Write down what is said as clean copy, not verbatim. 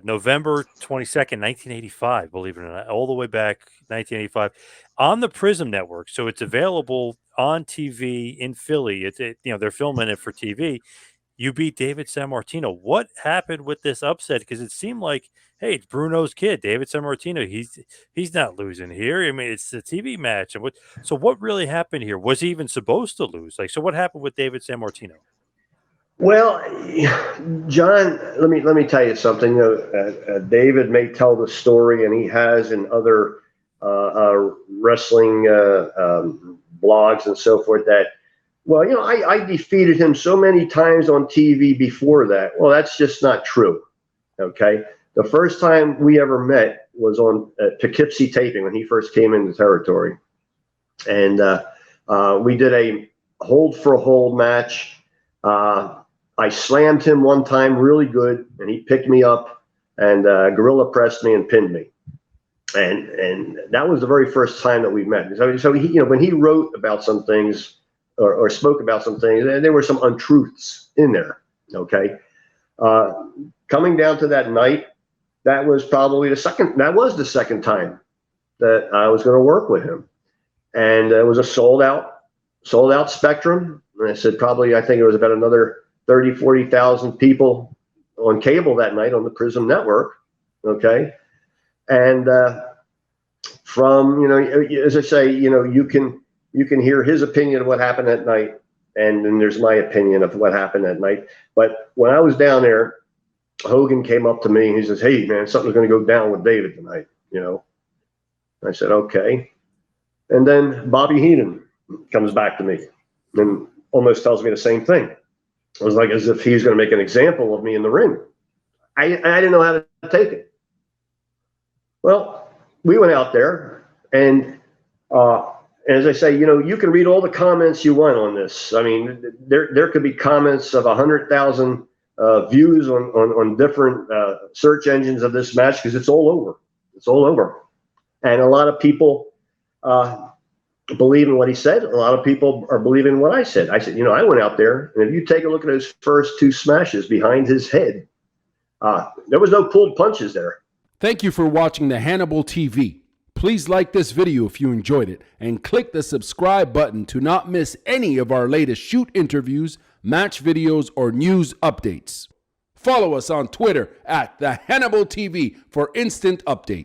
November 22nd, 1985, believe it or not, all the way back 1985 on the Prism Network. So it's available on TV in Philly. They're filming it for TV. You beat David Sammartino. What happened with this upset? Because it seemed like, hey, it's Bruno's kid, David Sammartino. He's not losing here. I mean, it's a TV match. So what really happened here? Was he even supposed to lose? So what happened with David Sammartino? Well, John, let me tell you something. David may tell the story, and he has in other wrestling blogs and so forth that, well, I defeated him so many times on TV before that. Well, that's just not true. Okay, the first time we ever met was on Poughkeepsie taping when he first came into territory, and we did a hold for a hold match. I slammed him one time really good, and he picked me up and gorilla pressed me and pinned me. And that was the very first time that we met. So he, when he wrote about some things or spoke about some things, there were some untruths in there. Okay, coming down to that night, that was probably the second time that I was going to work with him, and it was a sold out Spectrum. And I said I think it was about another 40,000 people on cable that night on the Prism Network. Okay. And from, as I say, you can hear his opinion of what happened that night. And then there's my opinion of what happened that night. But when I was down there, Hogan came up to me and he says, "Hey man, something's going to go down with David tonight." I said, "Okay." And then Bobby Heenan comes back to me and almost tells me the same thing. It was like as if he was going to make an example of me in the ring. I didn't know how to take it. Well, we went out there, and as I say, you can read all the comments you want on this. I mean, there could be comments of 100,000 views on different search engines of this match because it's all over. It's all over, and a lot of people believe in what he said. A lot of people are believing what I said. I said, I went out there, and if you take a look at those first two smashes behind his head, there was no pulled punches there. Thank you for watching the Hannibal TV. Please like this video if you enjoyed it, and click the subscribe button to not miss any of our latest shoot interviews, match videos, or news updates. Follow us on Twitter at the Hannibal TV for instant updates.